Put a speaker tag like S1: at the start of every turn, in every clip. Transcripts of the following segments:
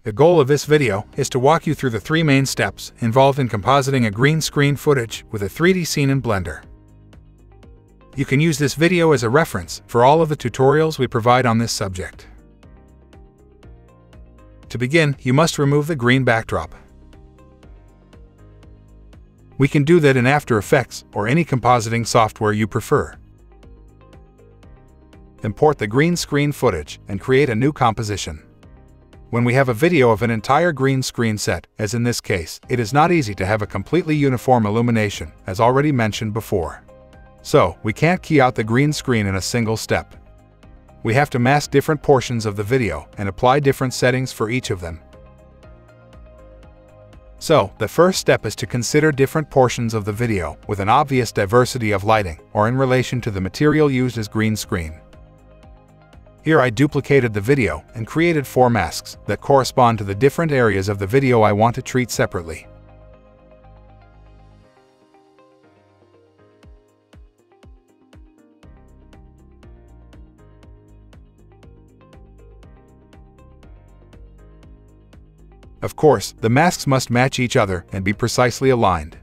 S1: The goal of this video is to walk you through the 3 main steps involved in compositing a green screen footage with a 3D scene in Blender. You can use this video as a reference for all of the tutorials we provide on this subject. To begin, you must remove the green backdrop. We can do that in After Effects or any compositing software you prefer. Import the green screen footage and create a new composition. When we have a video of an entire green screen set, as in this case, it is not easy to have a completely uniform illumination, as already mentioned before. So, we can't key out the green screen in a single step. We have to mask different portions of the video and apply different settings for each of them. So, the first step is to consider different portions of the video with an obvious diversity of lighting or in relation to the material used as green screen. Here I duplicated the video and created 4 masks that correspond to the different areas of the video I want to treat separately. Of course, the masks must match each other and be precisely aligned.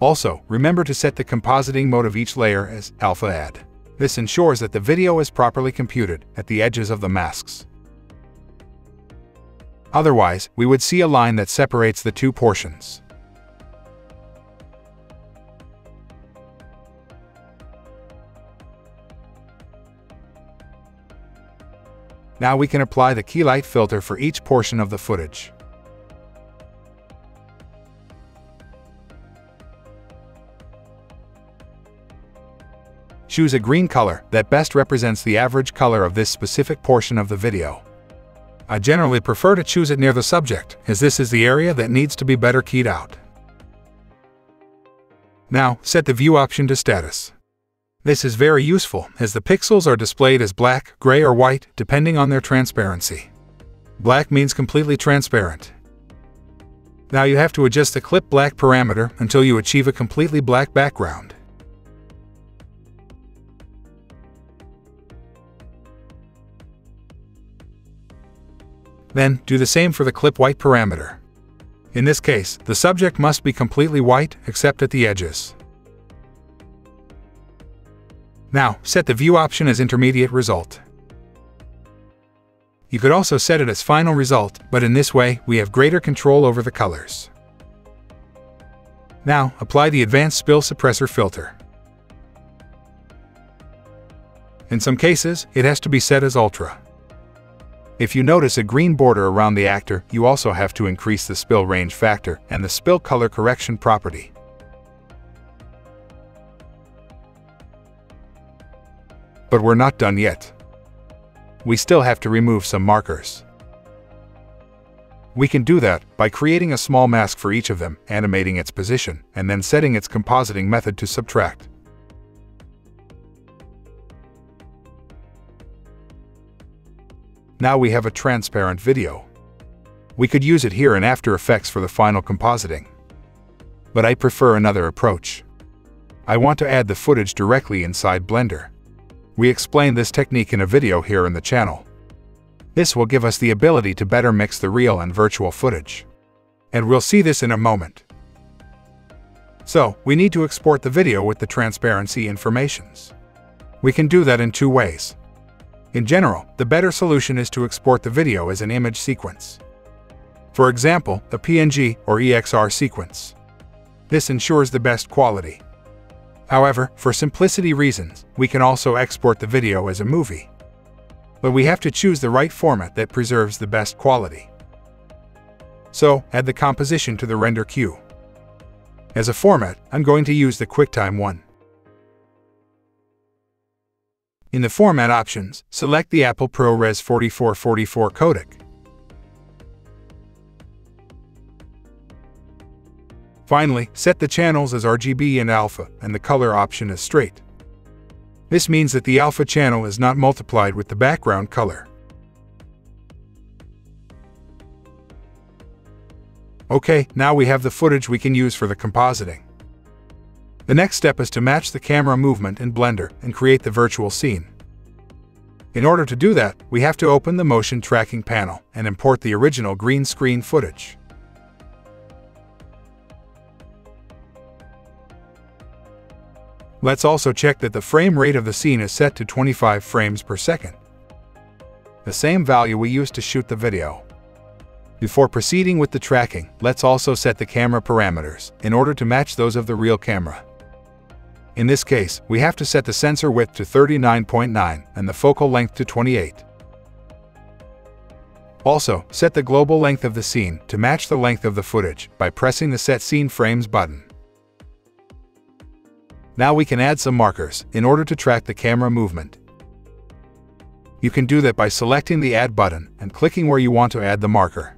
S1: Also, remember to set the compositing mode of each layer as Alpha Add. This ensures that the video is properly computed at the edges of the masks. Otherwise, we would see a line that separates the 2 portions. Now we can apply the key light filter for each portion of the footage. Choose a green color that best represents the average color of this specific portion of the video. I generally prefer to choose it near the subject, as this is the area that needs to be better keyed out. Now, set the view option to status. This is very useful, as the pixels are displayed as black, gray, or white, depending on their transparency. Black means completely transparent. Now you have to adjust the clip black parameter until you achieve a completely black background. Then, do the same for the clip white parameter. In this case, the subject must be completely white except at the edges. Now, set the view option as intermediate result. You could also set it as final result, but in this way, we have greater control over the colors. Now, apply the advanced spill suppressor filter. In some cases, it has to be set as ultra. If you notice a green border around the actor, you also have to increase the spill range factor and the spill color correction property. But we're not done yet. We still have to remove some markers. We can do that by creating a small mask for each of them, animating its position, and then setting its compositing method to subtract. Now we have a transparent video. We could use it here in After Effects for the final compositing. But I prefer another approach. I want to add the footage directly inside Blender. We explain this technique in a video here in the channel. This will give us the ability to better mix the real and virtual footage. And we'll see this in a moment. So, we need to export the video with the transparency informations. We can do that in 2 ways. In general, the better solution is to export the video as an image sequence. For example, a PNG or EXR sequence. This ensures the best quality. However, for simplicity reasons, we can also export the video as a movie. But we have to choose the right format that preserves the best quality. So, add the composition to the render queue. As a format, I'm going to use the QuickTime one. In the Format options, select the Apple ProRes 4444 codec. Finally, set the channels as RGB and alpha, and the color option as straight. This means that the alpha channel is not multiplied with the background color. Okay, now we have the footage we can use for the compositing. The next step is to match the camera movement in Blender and create the virtual scene. In order to do that, we have to open the motion tracking panel and import the original green screen footage. Let's also check that the frame rate of the scene is set to 25 frames per second, the same value we used to shoot the video. Before proceeding with the tracking, let's also set the camera parameters in order to match those of the real camera. In this case, we have to set the sensor width to 39.9 and the focal length to 28. Also, set the global length of the scene to match the length of the footage by pressing the Set Scene Frames button. Now we can add some markers in order to track the camera movement. You can do that by selecting the Add button and clicking where you want to add the marker.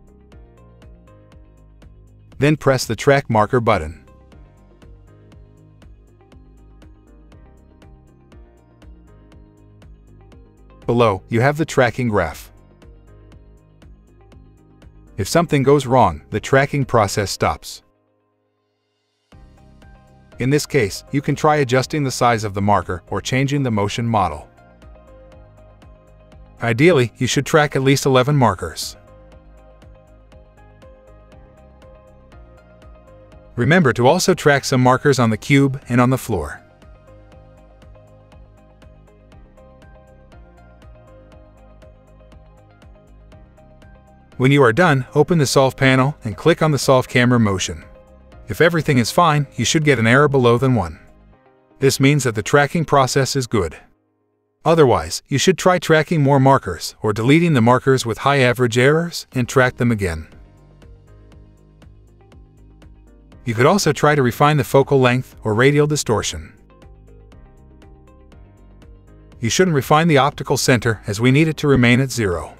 S1: Then press the Track Marker button. Below, you have the tracking graph. If something goes wrong, the tracking process stops. In this case, you can try adjusting the size of the marker or changing the motion model. Ideally, you should track at least 11 markers. Remember to also track some markers on the cube and on the floor. When you are done, open the Solve panel and click on the Solve Camera Motion. If everything is fine, you should get an error below than 1. This means that the tracking process is good. Otherwise, you should try tracking more markers or deleting the markers with high average errors and track them again. You could also try to refine the focal length or radial distortion. You shouldn't refine the optical center as we need it to remain at 0.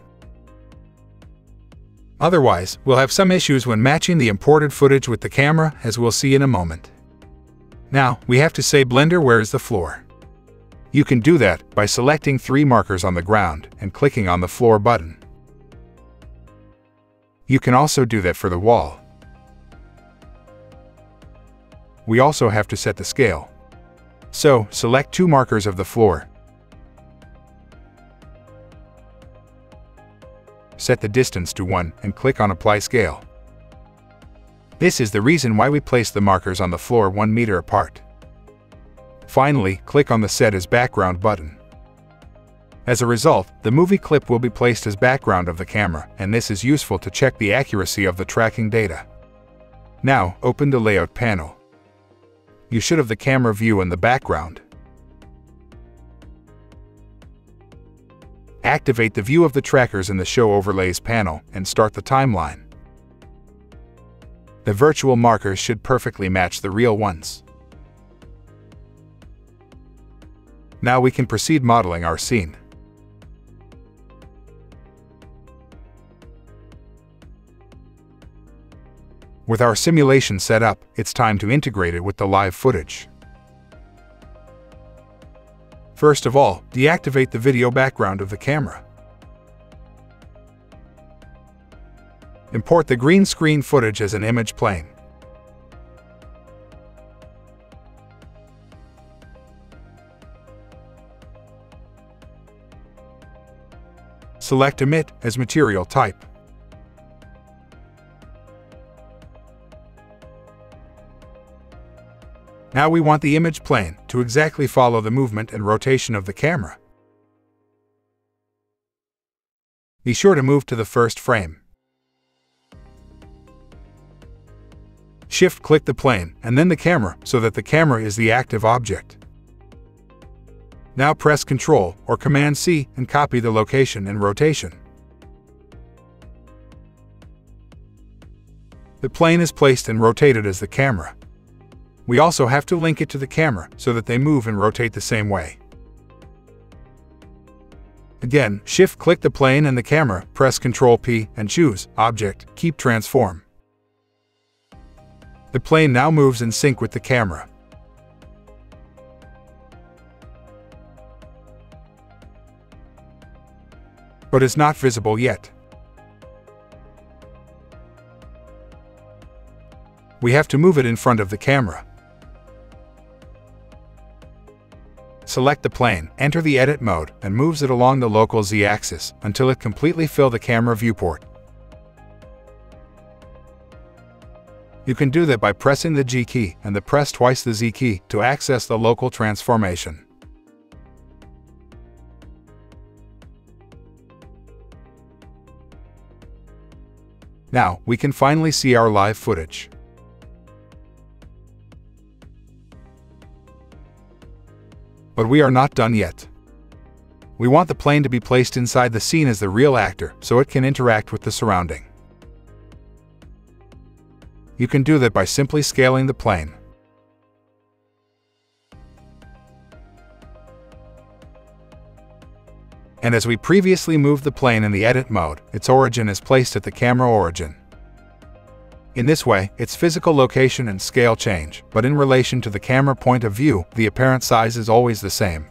S1: Otherwise, we'll have some issues when matching the imported footage with the camera, as we'll see in a moment. Now, we have to say Blender, where is the floor? You can do that by selecting 3 markers on the ground and clicking on the Floor button. You can also do that for the wall. We also have to set the scale. So, select 2 markers of the floor. Set the distance to 1 and click on Apply Scale. This is the reason why we place the markers on the floor 1 meter apart. Finally, click on the Set as Background button. As a result, the movie clip will be placed as background of the camera, and this is useful to check the accuracy of the tracking data. Now, open the Layout panel. You should have the camera view in the background. Activate the view of the trackers in the Show Overlays panel and start the timeline. The virtual markers should perfectly match the real ones. Now we can proceed modeling our scene. With our simulation set up, it's time to integrate it with the live footage. First of all, deactivate the video background of the camera. Import the green screen footage as an image plane. Select Emit as material type. Now we want the image plane to exactly follow the movement and rotation of the camera. Be sure to move to the first frame. Shift-click the plane and then the camera so that the camera is the active object. Now press Ctrl or Command-C and copy the location and rotation. The plane is placed and rotated as the camera. We also have to link it to the camera so that they move and rotate the same way. Again, shift-click the plane and the camera, press Ctrl-P and choose Object, Keep Transform. The plane now moves in sync with the camera. But is not visible yet. We have to move it in front of the camera. select the plane, enter the edit mode, and moves it along the local Z-axis until it completely fills the camera viewport. You can do that by pressing the G key and press twice the Z key to access the local transformation. Now, we can finally see our live footage. But we are not done yet. We want the plane to be placed inside the scene as the real actor, so it can interact with the surrounding. You can do that by simply scaling the plane. And as we previously moved the plane in the edit mode, its origin is placed at the camera origin. In this way, its physical location and scale change, but in relation to the camera point of view, the apparent size is always the same.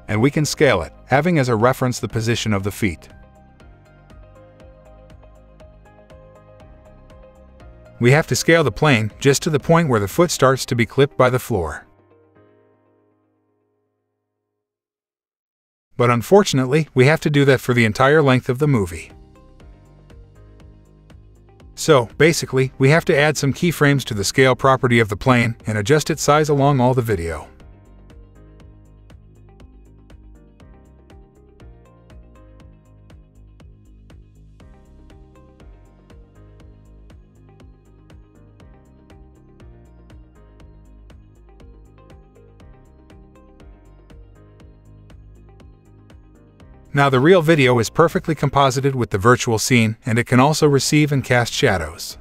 S1: And we can scale it, having as a reference the position of the feet. We have to scale the plane just to the point where the foot starts to be clipped by the floor. But unfortunately, we have to do that for the entire length of the movie. So, basically, we have to add some keyframes to the scale property of the plane and adjust its size along all the video. Now the real video is perfectly composited with the virtual scene, and it can also receive and cast shadows.